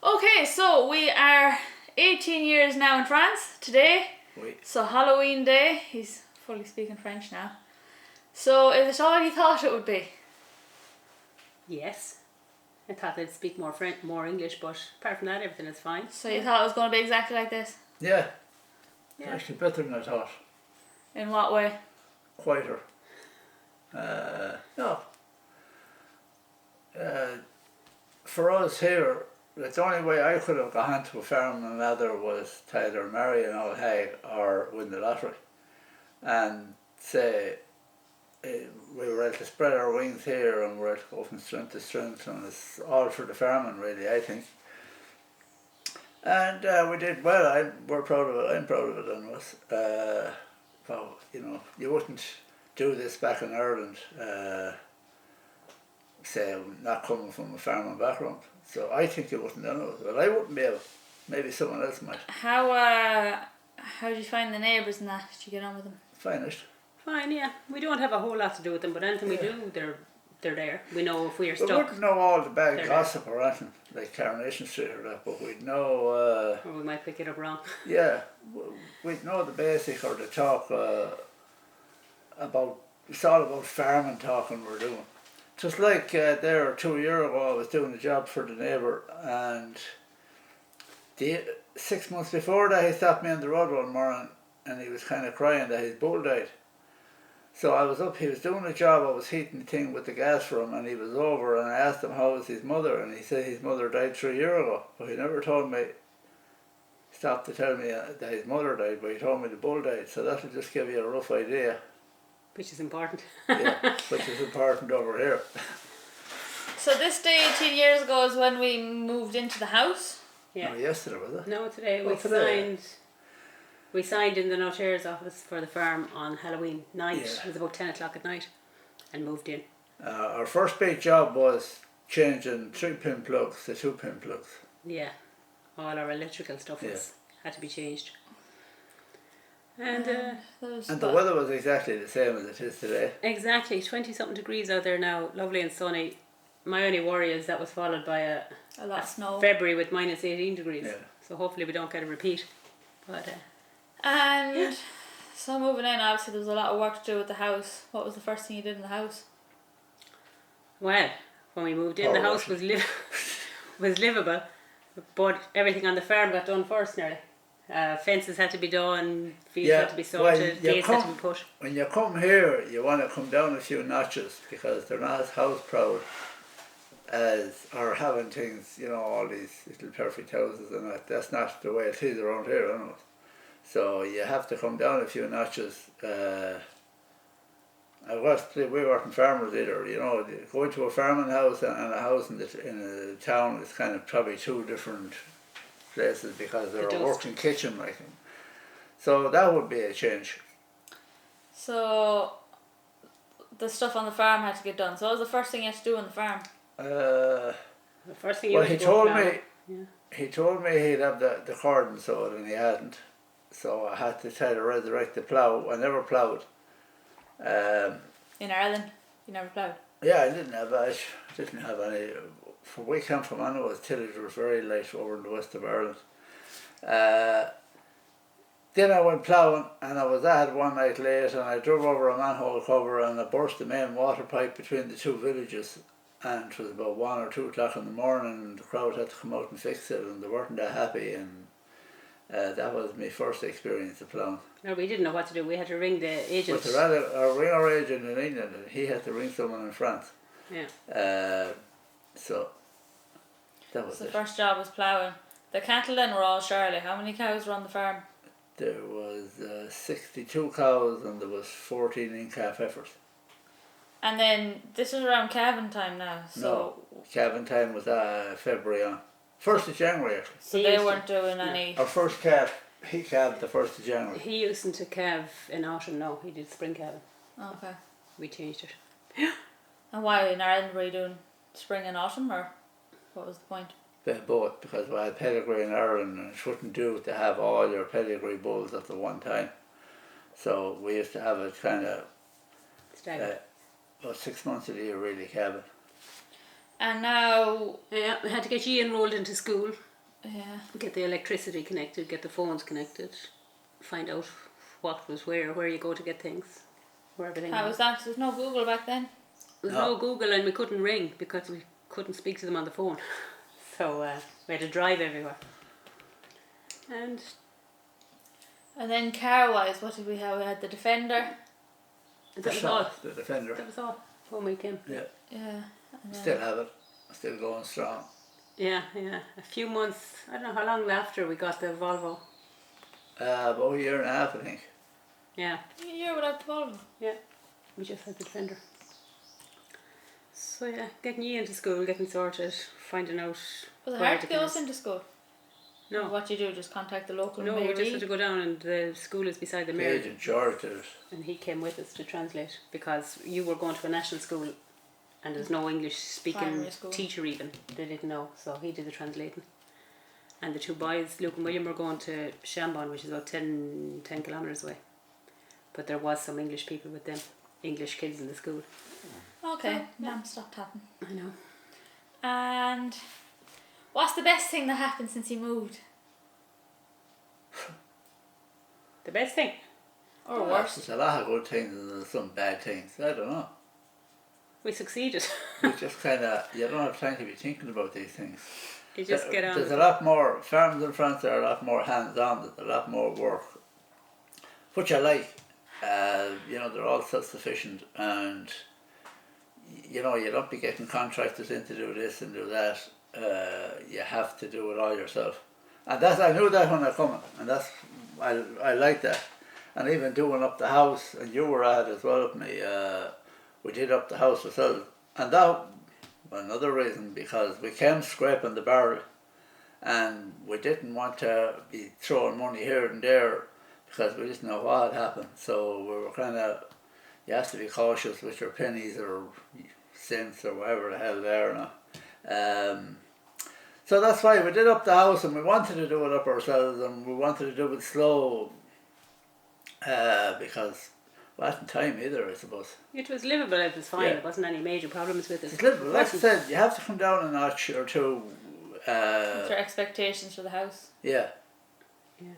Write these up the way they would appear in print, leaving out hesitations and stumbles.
Okay, so we are 18 years now in France today. Oui. So Halloween day. He's fully speaking French now. So is it all you thought it would be? Yes. I thought they'd speak more English, but apart from that, everything is fine. So you thought it was going to be exactly like this? Yeah. Yeah. Actually better than I thought. In what way? Quieter. No. For us here, the only way I could have gone to a farm and another was to either marry an old hag or win the lottery. And say we were able to spread our wings here and we're able to go from strength to strength, and it's all for the farming really, I think. And we did well. We're proud of it. I'm proud of it, and us. Well, you wouldn't do this back in Ireland. Say not coming from a farming background, so I think you wouldn't know it. But I wouldn't be able. Maybe someone else might. How did you find the neighbours and that? Did you get on with them? Finished. Fine, yeah. We don't have a whole lot to do with them, but anything we do, they're there. We know if we're stuck. We wouldn't know all the bad They're gossip or anything, like Coronation Street or that, but we'd know. Or we might pick it up wrong. Yeah, we'd know the basic or the talk about. It's all about farming talking we're doing. Just like there 2 years ago, I was doing a job for the neighbour, and 6 months before that, he stopped me on the road one morning, and he was kind of crying that his bull died. So I was up, he was doing a job, I was heating the thing with the gas for him, and he was over, and I asked him how was his mother, and he said his mother died 3 years ago, but he never told me, stopped to tell me that his mother died, but he told me the bull died, so that'll just give you a rough idea. Which is important. Yeah, which is important over here. So this day 18 years ago is when we moved into the house? Yeah. No, yesterday was it? No, today. We signed in the notary's office for the farm on Halloween night. Yeah. It was about 10 o'clock at night, and moved in. Our first big job was changing 3-pin plugs to 2-pin plugs. Yeah. All our electrical stuff had to be changed. And the weather was exactly the same as it is today. Exactly, 20-something degrees out there now, lovely and sunny. My only worry is that was followed by a lot of snow. February with minus 18 degrees. Yeah. So hopefully we don't get a repeat. But And so moving in, obviously there was a lot of work to do with the house. What was the first thing you did in the house? Well, when we moved in, the house was livable, but everything on the farm got done first nearly. Fences had to be done, fields had to be sorted, gates had to be put. When you come here, you want to come down a few notches because they're not as house proud as or having things, all these little perfect houses and that. That's not the way it is around here, I know. So you have to come down a few notches. We weren't farmers either, going to a farming house and a house in a town is kind of probably two different places because they're a working kitchen, I think. So that would be a change. So the stuff on the farm had to get done. So what was the first thing you had to do on the farm? The first thing he told me he'd have the cordon sewed and he hadn't. So I had to try to resurrect the plough. I never ploughed. In Ireland, you never ploughed? Yeah, I didn't have any. We came from Anna's tillage was very light over in the west of Ireland. Then I went ploughing and I was at it one night late and I drove over a manhole cover and I burst the main water pipe between the two villages, and it was about 1 or 2 o'clock in the morning and the crowd had to come out and fix it and they weren't that happy, and that was my first experience of ploughing. No, we didn't know what to do. We had to ring the agent. But ring our agent in England and he had to ring someone in France. Yeah. So the first job was ploughing. The cattle then were all Shirley. How many cows were on the farm? There was 62 cows and there was 14 in-calf heifers. And then this was around calving time now. So no, calving time was February on. 1st of January actually. So they weren't doing any. Our first calf, he calved the 1st of January. He used to calve in autumn. No, he did spring calving. Okay. We changed it. And why in Ireland were you doing spring and autumn, or what was the point? Both, because we had pedigree in Ireland and it wouldn't do to have all your pedigree bulls at the one time. So we used to have it kind of about 6 months of the year really calving. And now... Yeah, we had to get you enrolled into school. Yeah. Get the electricity connected, get the phones connected, find out what was where you go to get things, where everything How was that? There's no Google back then? There was no Google, and we couldn't ring because we couldn't speak to them on the phone. So we had to drive everywhere. And then car-wise, what did we have? We had the Defender. that was all. The Defender. That was all when we came. Yeah. Yeah. Still have it. Still going strong. Yeah. A few months, I don't know how long after we got the Volvo. About a year and a half, I think. Yeah. A year without the Volvo. Yeah. We just had the Defender. So yeah, getting you into school, getting sorted, finding out. Was it hard to get us into school? No. What you do, just contact the local No, mayor. we just had to go down, and the school is beside the mayor. Agent George did it. And he came with us to translate because you were going to a national school and there's no English speaking teacher even. They didn't know, so he did the translating. And the two boys, Luke and William, were going to Shamban, which is about 10 kilometres away. But there was some English people with them, English kids in the school. Okay, Mum stopped tapping. I know. And what's the best thing that happened since you moved? The best thing? Or worse? There's a lot of good things and there's some bad things. I don't know. We succeeded. You just kind of, you don't have time to be thinking about these things. You just get on. There's a lot more, farms in France are a lot more hands-on, there's a lot more work. Which I like. You know, they're all self-sufficient and you know, you don't be getting contractors in to do this and do that. You have to do it all yourself. And that's, I knew that when I come, and that's, I like that. And even doing up the house, and you were at it as well with me, we did up the house ourselves. And that, another reason, because we came scraping the barrel and we didn't want to be throwing money here and there because we didn't know what had happened. So we were kind of, you have to be cautious with your pennies or cents or whatever the hell they are now. So that's why we did up the house, and we wanted to do it up ourselves, and we wanted to do it slow because we hadn't time either, I suppose. It was livable, it was fine, There wasn't any major problems with it. It's livable. Like I said, you have to come down a notch or two. What's your expectations for the house? Yeah. Yeah.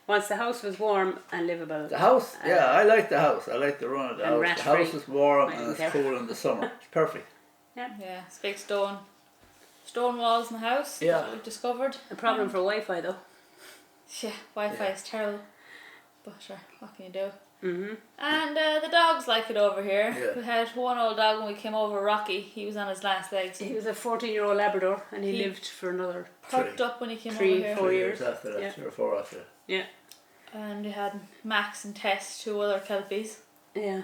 Once the house was warm and livable. The house, I like the house. I like the run of the house. The house is warm and it's cool in the summer. It's perfect. Yeah. It's big stone walls in the house that we've discovered. A problem for Wi-Fi though. Yeah, Wi-Fi is terrible. But sure, what can you do? Mm-hmm. And the dogs like it over here. Yeah. We had one old dog when we came over, Rocky. He was on his last legs. He was a 14-year-old Labrador, and he lived for another perked up when he came over 3 here. 4 years after that, 3 or 4 after that. Yeah. And we had Max and Tess, 2 other Kelpies. Yeah.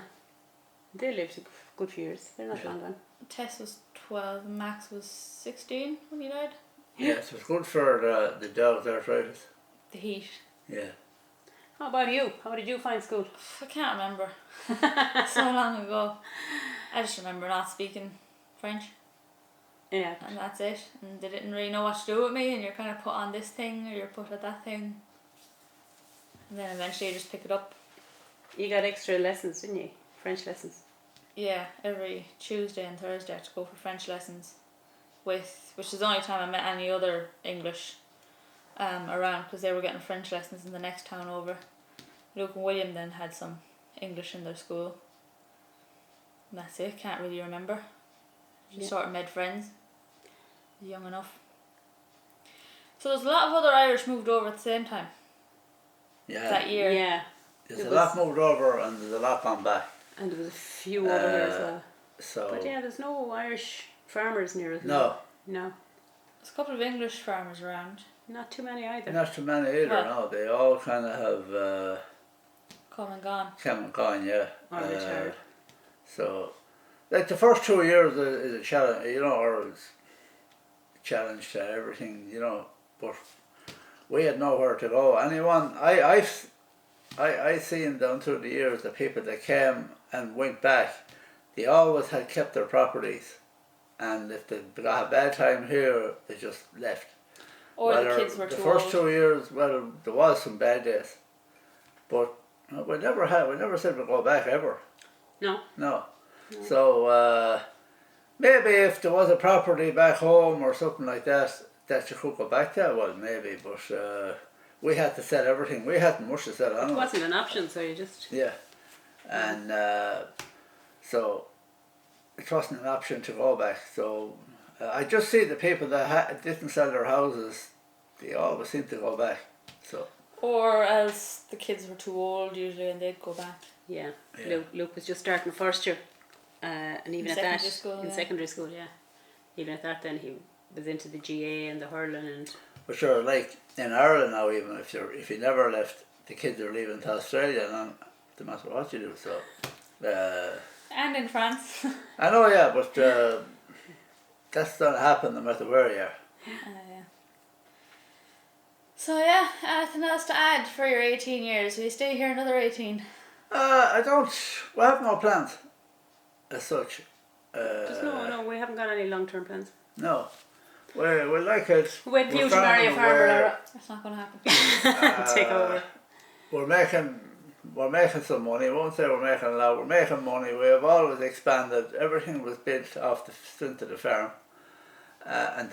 They lived a good few years. They're not long gone. Tess was 12 and Max was 16 when he died. Yes, it's good for the dog's arthritis. The heat. Yeah. How about you? How did you find school? I can't remember. So long ago. I just remember not speaking French. Yeah. And that's it. And they didn't really know what to do with me, and you're kind of put on this thing or you're put at that thing. And then eventually you just pick it up. You got extra lessons, didn't you? French lessons. Yeah, every Tuesday and Thursday I had to go for French lessons, which is the only time I met any other English around, because they were getting French lessons in the next town over. Luke and William then had some English in their school. And that's it, can't really remember. Just sort of made friends. Young enough. So there's a lot of other Irish moved over at the same time. Yeah. That year. Yeah. There's a lot moved over and there's a lot gone back. And there was a few over here as well. So. But yeah, there's no Irish farmers near us. No. No. There's a couple of English farmers around. Not too many either. Not too many either, no. They all kind of have Come and gone. come and gone, yeah. Or retired. So, like the first 2 years is a challenge, you know, or it's a challenge to everything, you know. But we had nowhere to go. Anyone, I seen down through the years the people that came and went back, they always had kept their properties, and if they got a bad time here, they just left. Or the kids were too The first old. 2 years, well, there was some bad days, but we never said we'd go back ever. No. No. So maybe if there was a property back home or something like that, that you could go back to, well, maybe, but we had to set everything. We hadn't much to set on. It wasn't an option, so you just... Yeah. And so it wasn't an option to go back. So I just see the people that didn't sell their houses, they always seem to go back. So. Or else the kids were too old usually and they'd go back. Yeah. Yeah. Luke was just starting first year, and even In at that, secondary school, in yeah. secondary school, yeah. Even at that, then he was into the GA and the hurling and... But sure, like in Ireland now, even if you never left, the kids are leaving to Australia, and no matter what you do. So. And in France. I know, yeah, but that's not happen no matter where you are. Yeah. So yeah, anything else to add for your 18 years? Will you stay here another 18? I don't. We have no plans, as such. Just no, we haven't got any long-term plans. No, we like it. Wait for We're you to marry a farming farmer, where, Laura. That's not going to happen. Take over. We're making some money. I won't say we're making a lot. We're making money. We have always expanded. Everything was built off the strength of the farm, and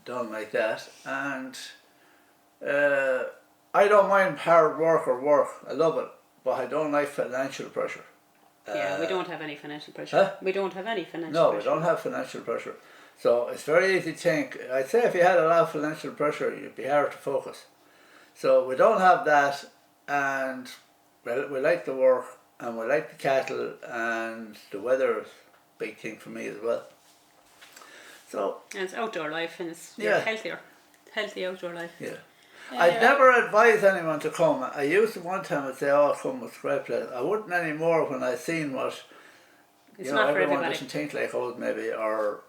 done like that. And I don't mind hard work or work. I love it, but I don't like financial pressure. Yeah, we don't have any financial pressure. Huh? We don't have any financial No, pressure. we don't have financial pressure. So it's very easy to think. I'd say if you had a lot of financial pressure, you'd be hard to focus. So we don't have that, and we like the work, and we like the cattle, and the weather is a big thing for me as well. So And it's outdoor life, and it's Yeah. healthy outdoor life. yeah. Yeah, I'd you're never advise anyone to come. I used to one time I'd say, "Oh, come, it's a great place." I wouldn't anymore when I seen what It's you know. not for Everyone everybody. doesn't think like us, maybe, or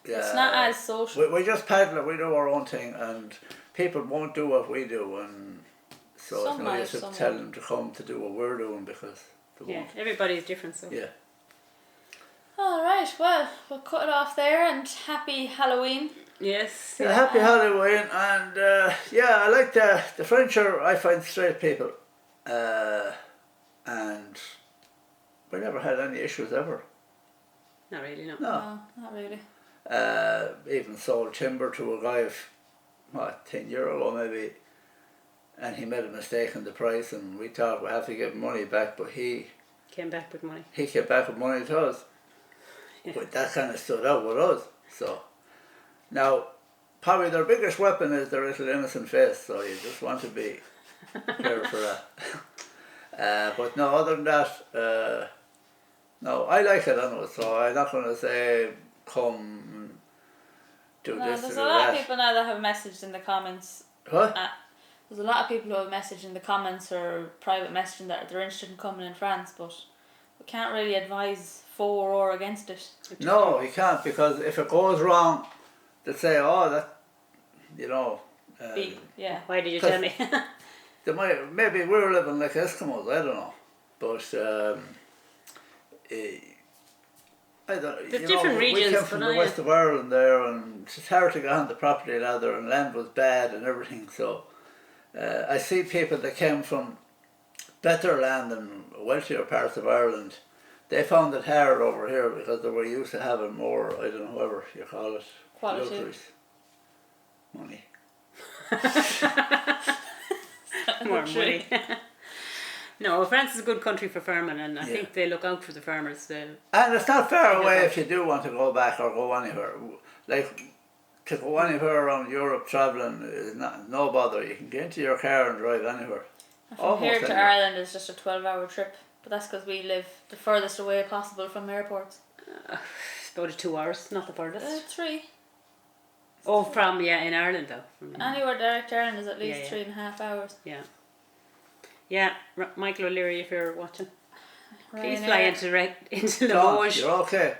It's not as social. we just paddle it. We do our own thing, and people won't do what we do, and so Some it's no might, use to some tell won't. them to come to do what we're doing because they Yeah, won't. everybody's different, so. Yeah. Alright, well, we'll cut it off there and happy Halloween. Yes. Yeah, happy Halloween, and yeah, I like the French are, I find, straight people, and we never had any issues ever. Not really, no. No. No, not really. Even sold timber to a guy, 10 years ago maybe, and he made a mistake in the price, and we thought we have to give money back, but he Came back with money. came back with money to us. Yeah. But that kind of stood out with us. So now, probably their biggest weapon is their little innocent face, so you just want to be careful for that. But no, other than that, no, I like it anyway, so I'm not going to say come and do No, this or there's do a lot of that. people now that have messaged in the comments. What? There's a lot of people who have messaged in the comments or private messaging that they're interested in coming in France, but we can't really advise for or against it. No, you can't, because if it goes wrong, they'll say, oh, that, you know. Yeah. Why did you tell me? They might, maybe we're living like Eskimos, I don't know. But I don't, There's you different know, regions, we came from but the west of Ireland there, and it's hard to get on the property ladder, and land was bad and everything. So I see people that came from better land and wealthier parts of Ireland. They found it hard over here because they were used to having more, I don't know, whatever you call it, Quality. luxuries, money. More money. No, France is a good country for farming, and I Yeah. think they look out for the farmers. And it's not far Yeah, away but- if you do want to go back or go anywhere. Like, to go anywhere around Europe travelling is no bother. You can get into your car and drive anywhere. And from Almost here to anywhere. Ireland is just a 12-hour trip, but that's because we live the furthest away possible from airports. It's about 2 hours, not the furthest. 3. Oh, from, yeah, in Ireland though. From, Anywhere direct to Ireland is at least Yeah, yeah. 3.5 hours. yeah. Yeah, Michael O'Leary, if you're watching, please Ryanair. fly into the John, Mauge. you're okay.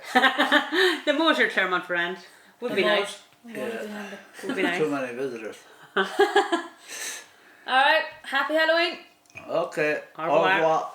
The Mauge or Clermont-Ferrand. Would be The nice. Mauge. Yeah. Would be handy. Would be nice. Too many visitors. Alright, happy Halloween! Okay. Au revoir. Au revoir.